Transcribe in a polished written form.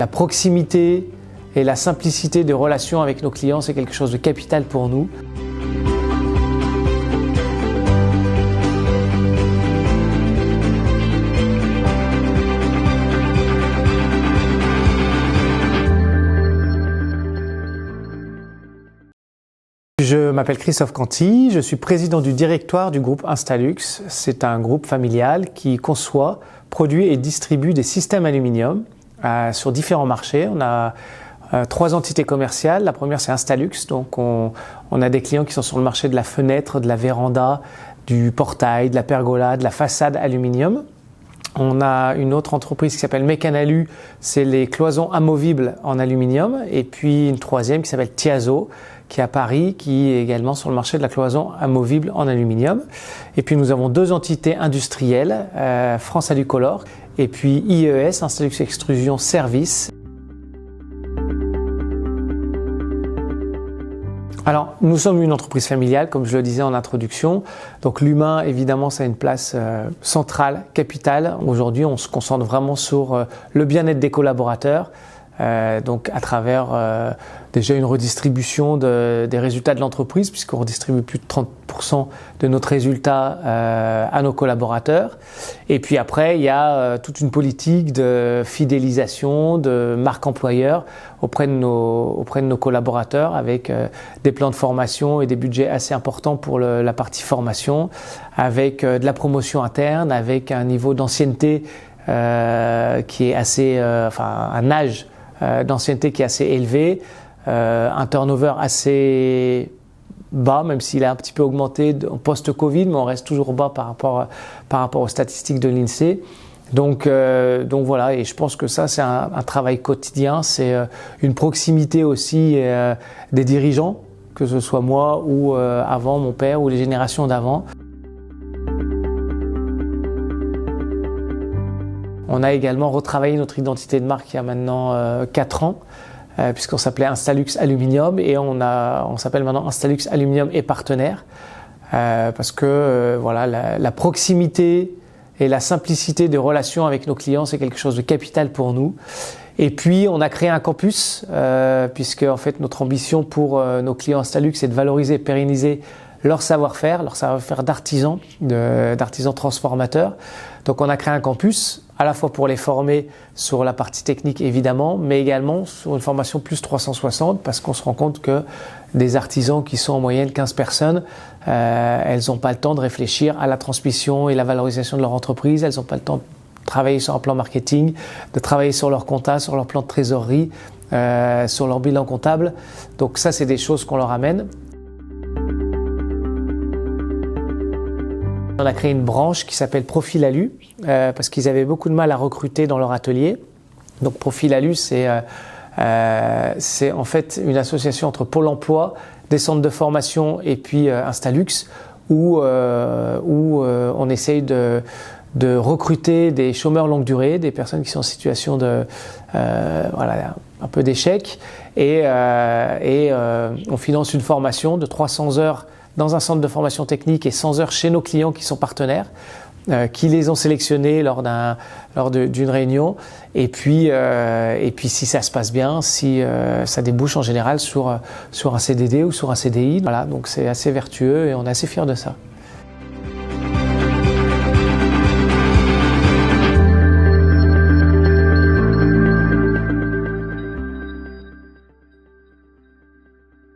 La proximité et la simplicité de relation avec nos clients, c'est quelque chose de capital pour nous. Je m'appelle Christophe Canty, je suis président du directoire du groupe Instalux. C'est un groupe familial qui conçoit, produit et distribue des systèmes aluminium sur différents marchés. On a 3 entités commerciales. La première, c'est Instalux. Donc on a des clients qui sont sur le marché de la fenêtre, de la véranda, du portail, de la pergola, de la façade aluminium. On a une autre entreprise qui s'appelle Mecanalu, c'est les cloisons amovibles en aluminium. Et puis une troisième qui s'appelle Tiazo, qui est à Paris, qui est également sur le marché de la cloison amovible en aluminium. Et puis nous avons 2 entités industrielles, France Alucolor et puis IES, Instalux Extrusion Service. Alors, nous sommes une entreprise familiale, comme je le disais en introduction. Donc l'humain, évidemment, ça a une place centrale, capitale. Aujourd'hui, on se concentre vraiment sur le bien-être des collaborateurs. Donc à travers déjà une redistribution des résultats de l'entreprise, puisqu'on redistribue plus de 30% de notre résultat à nos collaborateurs. Et puis après, il y a toute une politique de fidélisation, de marque employeur auprès de nos collaborateurs, avec des plans de formation et des budgets assez importants pour la partie formation, avec de la promotion interne, avec un niveau d'ancienneté qui est assez, un âge d'ancienneté qui est assez élevé, un turnover assez bas, même s'il a un petit peu augmenté post-Covid, mais on reste toujours bas par rapport aux statistiques de l'INSEE. Donc voilà, et je pense que ça c'est un travail quotidien, c'est une proximité aussi des dirigeants, que ce soit moi ou avant mon père ou les générations d'avant. On a également retravaillé notre identité de marque il y a maintenant 4 ans, puisqu'on s'appelait Instalux Aluminium et on s'appelle maintenant Instalux Aluminium et Partenaires, parce que voilà, la proximité et la simplicité de relation avec nos clients, c'est quelque chose de capital pour nous. Et puis on a créé un campus, puisque en fait notre ambition pour nos clients Instalux, c'est de valoriser et pérenniser leur savoir-faire d'artisans, d'artisans transformateurs. Donc on a créé un campus, à la fois pour les former sur la partie technique évidemment, mais également sur une formation plus 360, parce qu'on se rend compte que des artisans qui sont en moyenne 15 personnes, elles n'ont pas le temps de réfléchir à la transmission et la valorisation de leur entreprise, elles n'ont pas le temps de travailler sur un plan marketing, de travailler sur leur compta, sur leur plan de trésorerie, sur leur bilan comptable. Donc ça, c'est des choses qu'on leur amène. On a créé une branche qui s'appelle Profil Alu, parce qu'ils avaient beaucoup de mal à recruter dans leur atelier. Donc Profil Alu, c'est en fait une association entre Pôle emploi, des centres de formation et puis Instalux, où on essaye de recruter des chômeurs longue durée, des personnes qui sont en situation de un peu d'échec, et on finance une formation de 300 heures dans un centre de formation technique et 100 heures chez nos clients qui sont partenaires, qui les ont sélectionnés lors d'une réunion. Et puis si ça se passe bien, si ça débouche en général sur un CDD ou sur un CDI. Voilà, donc c'est assez vertueux et on est assez fiers de ça.